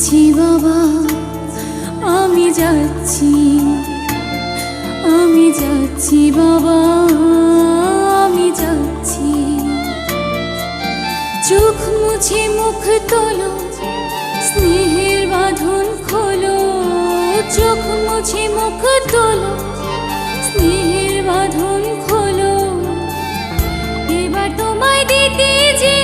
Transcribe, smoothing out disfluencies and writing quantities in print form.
যাচ্ছি বাবা, আমি যাচ্ছি, আমি যাচ্ছি বাবা, আমি যাচ্ছি। চোখ মুছে মুখ তোলো, স্নেহের বাঁধন খোলো। চোখ মুছে মুখ তোলো, স্নেহের বাঁধন খোলো। এবার তোমায় দিতে যে